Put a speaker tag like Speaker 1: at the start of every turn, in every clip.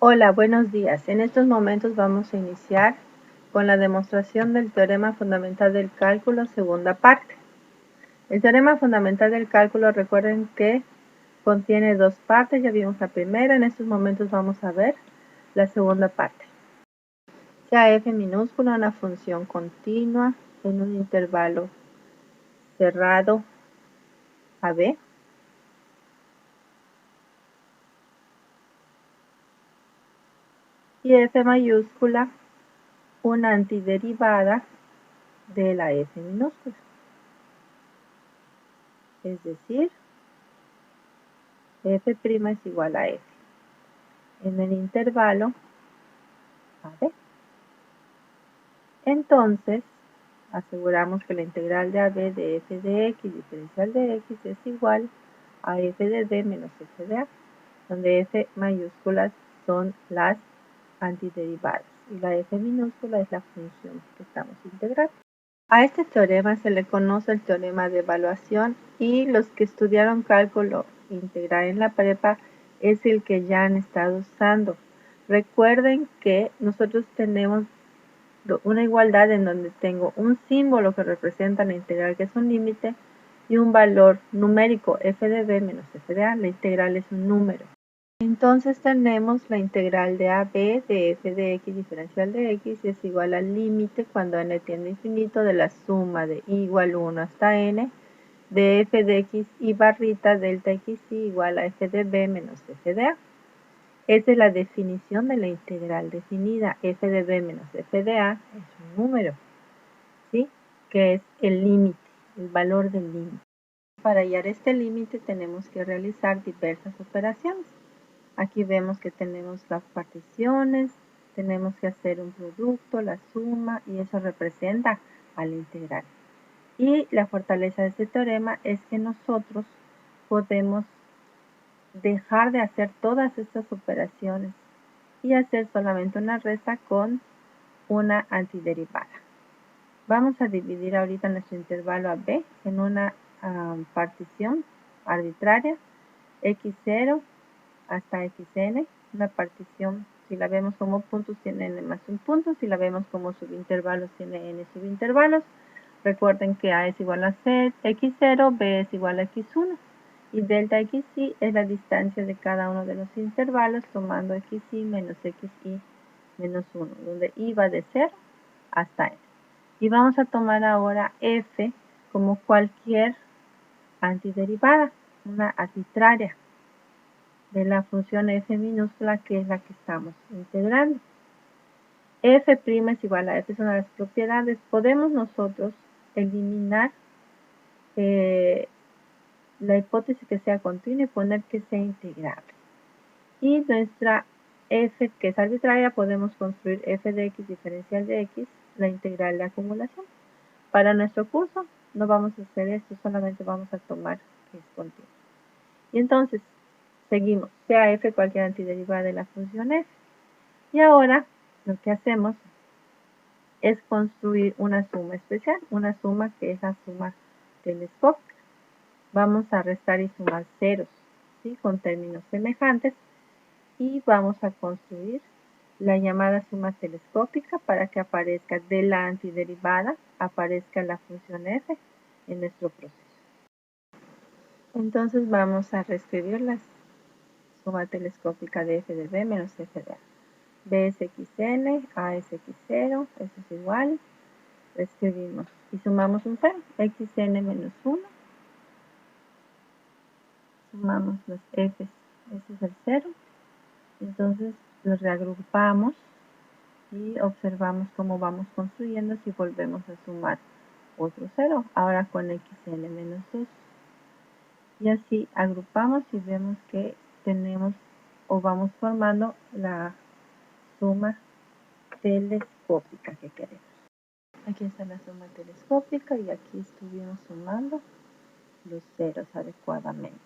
Speaker 1: Hola, buenos días. En estos momentos vamos a iniciar con la demostración del teorema fundamental del cálculo, segunda parte. El teorema fundamental del cálculo, recuerden que contiene dos partes, ya vimos la primera, en estos momentos vamos a ver la segunda parte. Sea f minúscula una función continua en un intervalo cerrado a b, y f mayúscula una antiderivada de la f minúscula. Es decir, f' es igual a f en el intervalo AB. Entonces, aseguramos que la integral de AB de f de x diferencial de x es igual a f de d menos f de a, donde f mayúsculas son las antiderivadas y la f minúscula es la función que estamos integrando. A este teorema se le conoce el teorema de evaluación y los que estudiaron cálculo integral en la prepa es el que ya han estado usando. Recuerden que nosotros tenemos una igualdad en donde tengo un símbolo que representa la integral, que es un límite, y un valor numérico, f de b menos f de a. La integral es un número. Entonces tenemos la integral de AB de f de x diferencial de x es igual al límite cuando n tiende a infinito de la suma de i igual 1 hasta n de f de x y barrita delta xy igual a f de b menos f de a. Esa es la definición de la integral definida. F de b menos f de a es un número, ¿sí? Que es el límite, el valor del límite. Para hallar este límite tenemos que realizar diversas operaciones. Aquí vemos que tenemos las particiones, tenemos que hacer un producto, la suma, y eso representa a la integral. Y la fortaleza de este teorema es que nosotros podemos dejar de hacer todas estas operaciones y hacer solamente una resta con una antiderivada. Vamos a dividir ahorita nuestro intervalo AB en una partición arbitraria, x0 hasta xn, una partición, si la vemos como puntos tiene n más un punto, si la vemos como subintervalos tiene n subintervalos. Recuerden que a es igual a x0, b es igual a x1 y delta xy es la distancia de cada uno de los intervalos tomando xy menos xy menos 1, donde y va de 0 hasta n. Y vamos a tomar ahora f como cualquier antiderivada, una arbitraria de la función f minúscula, que es la que estamos integrando. F' es igual a f, son las propiedades. Podemos nosotros eliminar la hipótesis que sea continua y poner que sea integrable. Y nuestra f, que es arbitraria, podemos construir f de x diferencial de x, la integral de acumulación. Para nuestro curso no vamos a hacer esto, solamente vamos a tomar que es continua. Y entonces, seguimos, sea f cualquier antiderivada de la función f. Y ahora lo que hacemos es construir una suma especial, una suma que es la suma telescópica. Vamos a restar y sumar ceros, ¿sí? Con términos semejantes, y vamos a construir la llamada suma telescópica para que aparezca de la antiderivada, aparezca la función f en nuestro proceso. Entonces vamos a reescribir la suma telescópica de f de b menos f de a. b es xn, a es x0, eso es igual, reescribimos y sumamos un cero, xn menos 1, sumamos los f's, ese es el 0, entonces los reagrupamos y observamos cómo vamos construyendo si volvemos a sumar otro 0, ahora con xn menos 2. Y así agrupamos y vemos que tenemos o vamos formando la suma telescópica que queremos. Aquí está la suma telescópica y aquí estuvimos sumando los ceros adecuadamente.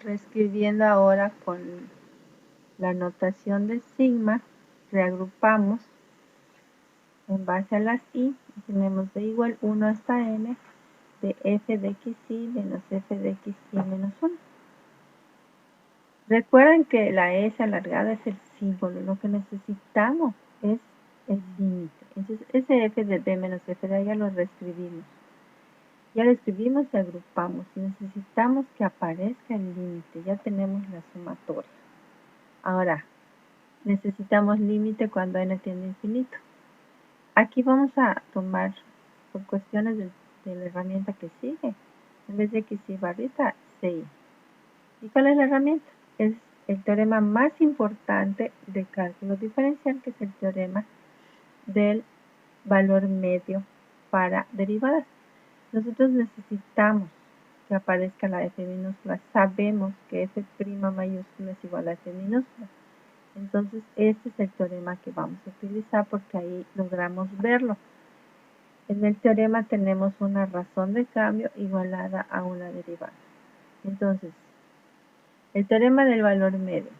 Speaker 1: Reescribiendo ahora con la notación de sigma, reagrupamos en base a las y tenemos de igual 1 hasta n de f de xy menos f de xy menos 1. Recuerden que la S alargada es el símbolo, lo que necesitamos es el límite. Entonces, ese f de b menos f de a ya lo reescribimos. Ya lo escribimos y agrupamos. Y necesitamos que aparezca el límite. Ya tenemos la sumatoria. Ahora, necesitamos límite cuando n tiende a infinito. Aquí vamos a tomar, por cuestiones de la herramienta que sigue, en vez de x y barrita, ci. ¿Y cuál es la herramienta? Es el teorema más importante de cálculo diferencial, que es el teorema del valor medio para derivadas. Nosotros necesitamos que aparezca la f minúscula. Sabemos que f' mayúscula es igual a f minúscula. Entonces, este es el teorema que vamos a utilizar porque ahí logramos verlo. En el teorema tenemos una razón de cambio igualada a una derivada. Entonces, el teorema del valor medio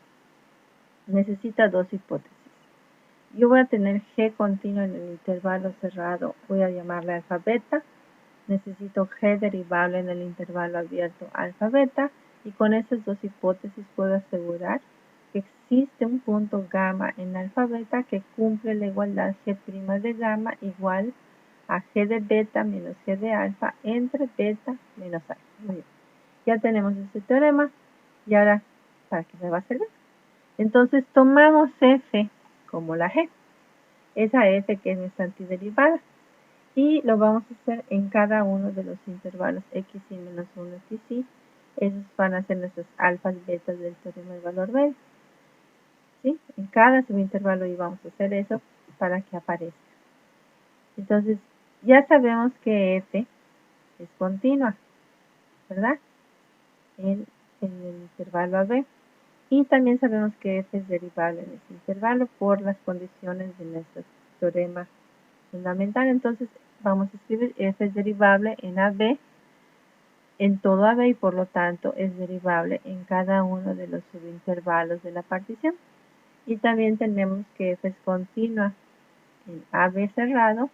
Speaker 1: necesita dos hipótesis. Yo voy a tener g continuo en el intervalo cerrado, voy a llamarle alfa beta. Necesito g derivable en el intervalo abierto alfa beta, y con esas dos hipótesis puedo asegurar que existe un punto gamma en alfa beta que cumple la igualdad g' de gamma igual a g de beta menos g de alfa entre beta menos alfa. Muy bien. Ya tenemos este teorema, y ahora, ¿para qué me va a servir? Entonces tomamos f como la g, esa f que es nuestra antiderivada, y lo vamos a hacer en cada uno de los intervalos x y menos 1 xy. Esos van a ser nuestros alfas betas del teorema del valor medio. ¿Sí? En cada subintervalo y vamos a hacer eso para que aparezca. Entonces, ya sabemos que f es continua, ¿verdad? En el intervalo AB. Y también sabemos que f es derivable en ese intervalo por las condiciones de nuestro teorema fundamental. Entonces, vamos a escribir f es derivable en AB, en todo AB, y por lo tanto es derivable en cada uno de los subintervalos de la partición. Y también tenemos que f es continua en AB cerrado,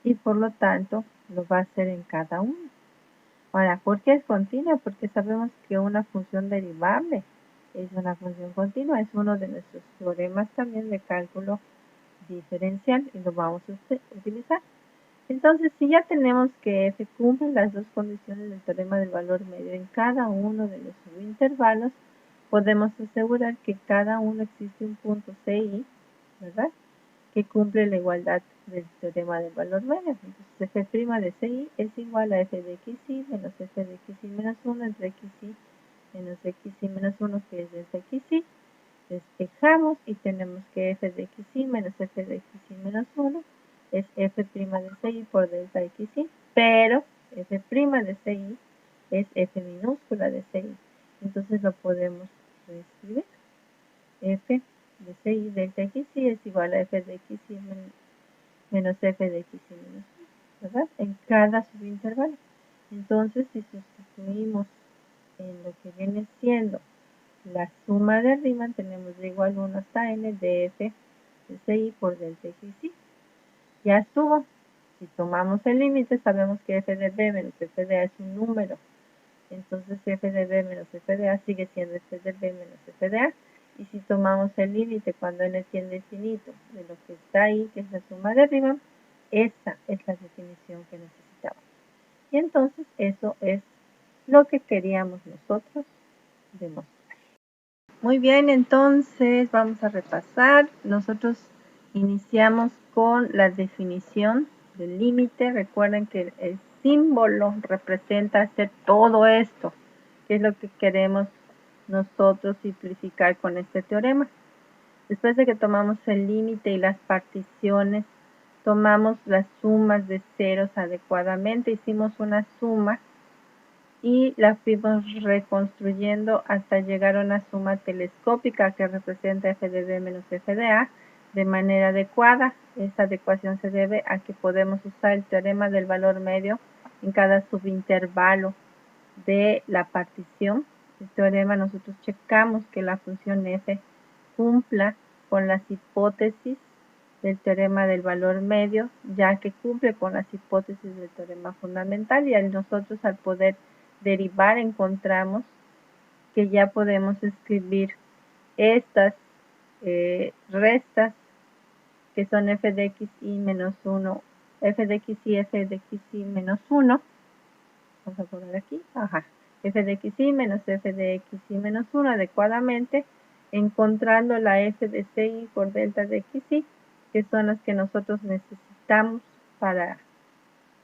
Speaker 1: y por lo tanto lo va a hacer en cada uno. Ahora, ¿por qué es continua? Porque sabemos que una función derivable es una función continua. Es uno de nuestros teoremas también de cálculo diferencial y lo vamos a utilizar. Entonces, si ya tenemos que f cumple las dos condiciones del teorema del valor medio en cada uno de los subintervalos, podemos asegurar que cada uno existe un punto CI, ¿verdad?, que cumple la igualdad del teorema del valor medio. Entonces, f' de CI es igual a f de xy menos f de xy menos 1 entre xy menos xy menos 1, que es delta xy. Despejamos y tenemos que f de xy menos f de xy menos 1 es f' de CI por delta xy, pero f' de CI es f minúscula de CI. Entonces lo podemos reescribir. F de CI delta xy es igual a f de xy menos f de xy menos 1, ¿verdad? En cada subintervalo. Entonces, si sustituimos en lo que viene siendo la suma de arriba, tenemos de igual 1 hasta n de f de CI por delta xy. Ya estuvo. Si tomamos el límite, sabemos que f de b menos f de a es un número. Entonces f de b menos f de a sigue siendo f de b menos f de a. Y si tomamos el límite cuando n tiende a infinito de lo que está ahí, que es la suma de arriba, esa es la definición que necesitamos. Y entonces eso es lo que queríamos nosotros demostrar. Muy bien, entonces vamos a repasar. Nosotros iniciamos con la definición del límite. Recuerden que el símbolo representa hacer todo esto, que es lo que queremos nosotros simplificar con este teorema. Después de que tomamos el límite y las particiones, tomamos las sumas de ceros adecuadamente, hicimos una suma y la fuimos reconstruyendo hasta llegar a una suma telescópica que representa f de b menos f de a de manera adecuada. Esta adecuación se debe a que podemos usar el teorema del valor medio en cada subintervalo de la partición. El teorema, nosotros checamos que la función f cumpla con las hipótesis del teorema del valor medio, ya que cumple con las hipótesis del teorema fundamental, y nosotros al poder derivar encontramos que ya podemos escribir estas restas que son f de x y menos 1, f de x y f de x y menos 1. Vamos a poner aquí, f de x y menos f de x y menos 1 adecuadamente, encontrando la f de ci por delta de xy, que son las que nosotros necesitamos para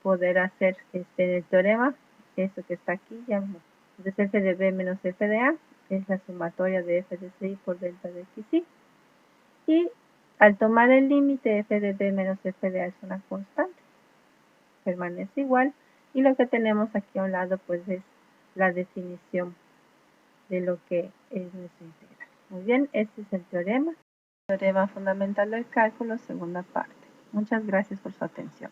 Speaker 1: poder hacer el teorema, eso que está aquí, ya vemos. Entonces f de b menos f de a es la sumatoria de f de ci por delta de xy. Y al tomar el límite, f de b menos f de a es una constante, permanece igual. Y lo que tenemos aquí a un lado, pues, es la definición de lo que es nuestra integral. Muy bien, este es el teorema fundamental del cálculo, segunda parte. Muchas gracias por su atención.